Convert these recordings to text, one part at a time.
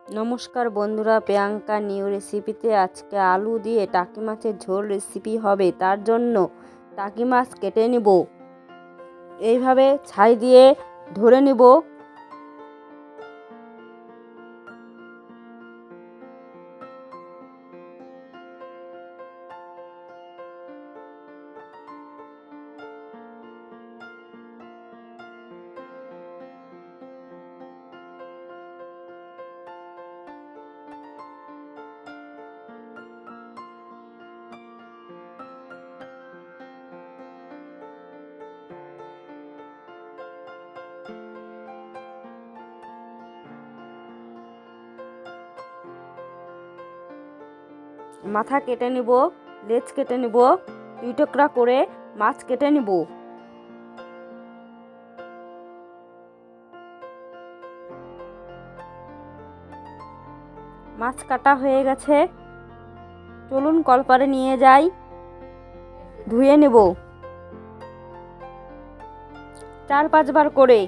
নমস্কার বন্ধুরা, প্রিয়াঙ্কা নিউ রেসিপিতে আজকে আলু দিয়ে টাকি মাছের ঝোল রেসিপি হবে। তার জন্য টাকি মাছ কেটে নিব, এইভাবে ছাই দিয়ে ধরে নিব। মাথা কেটে নিব, লেজ কেটে নিব, 2 টুকরা করে মাছ কেটে নিব। মাছ কাটা হয়ে গেছে, চলুন কলপারে নিয়ে যাই, ধুয়ে নেব 4-5 বার করে।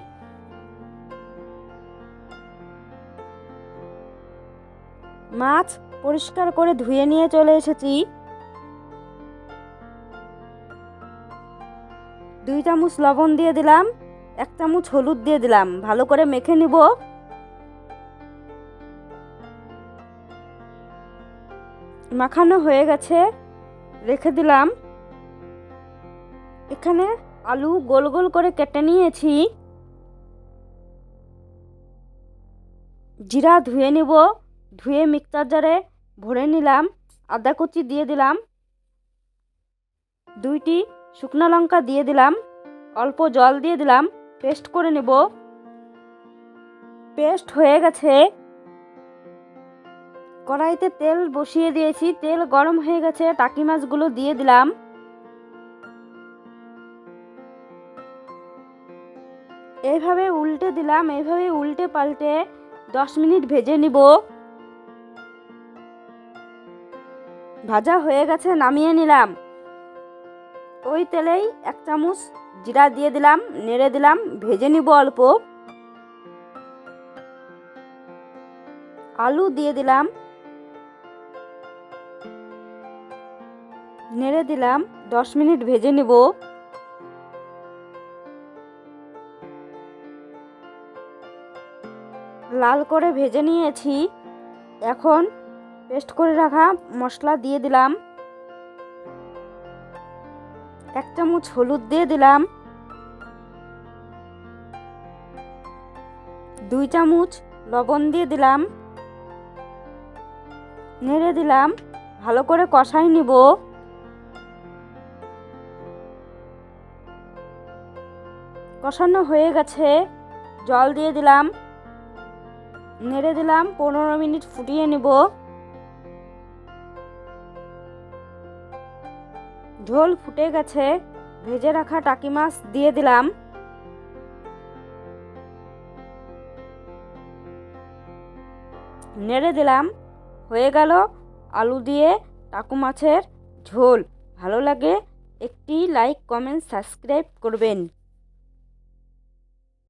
মাছ পরিষ্কার করে ধুয়ে নিয়ে চলে এসেছি। 2 চামচ লবণ দিয়ে দিলাম, 1 চামচ হলুদ দিয়ে দিলাম, ভালো করে মেখে নিব। মাখানো হয়ে গেছে, রেখে দিলাম। এখানে আলু গোল গোল করে কেটে নিয়েছি। জিরা ধুয়ে নিব, ধুয়ে মিক্সচার জারে ভরে নিলাম। আদা কুচি দিয়ে দিলাম, 2টি শুকনো লঙ্কা দিয়ে দিলাম, অল্প জল দিয়ে দিলাম, পেস্ট করে নেব। পেস্ট হয়ে গেছে। কড়াইতে তেল বসিয়ে দিয়েছি, তেল গরম হয়ে গেছে, টাকি মাছগুলো দিয়ে দিলাম। এইভাবে উল্টে দিলাম, এইভাবে উল্টে পাল্টে 10 মিনিট ভেজে নিব। ভাজা হয়ে গেছে, নামিয়ে নিলাম। ওই তেলেই 1 চামচ জিরা দিয়ে দিলাম, নেড়ে দিলাম, ভেজে নিব অল্প। আলু দিয়ে দিলাম, নেড়ে দিলাম, 10 মিনিট ভেজে নিব। লাল করে ভেজে নিয়েছি। এখন পেস্ট করে রাখা মশলা দিয়ে দিলাম, 1 চামচ হলুদ দিয়ে দিলাম, 2 চামচ লবণ দিয়ে দিলাম, নেড়ে দিলাম, ভালো করে কষাই নিব। কষানো হয়ে গেছে, জল দিয়ে দিলাম, নেড়ে দিলাম, 15 মিনিট ফুটিয়ে নিব। ঝোল ফুটে গেছে, ভেজে রাখা টাকি মাছ দিয়ে দিলাম। নেড়ে দিলাম, হয়ে গেল আলু দিয়ে টাকি মাছের ঝোল। ভালো লাগে একটি লাইক, কমেন্ট, সাবস্ক্রাইব করবেন।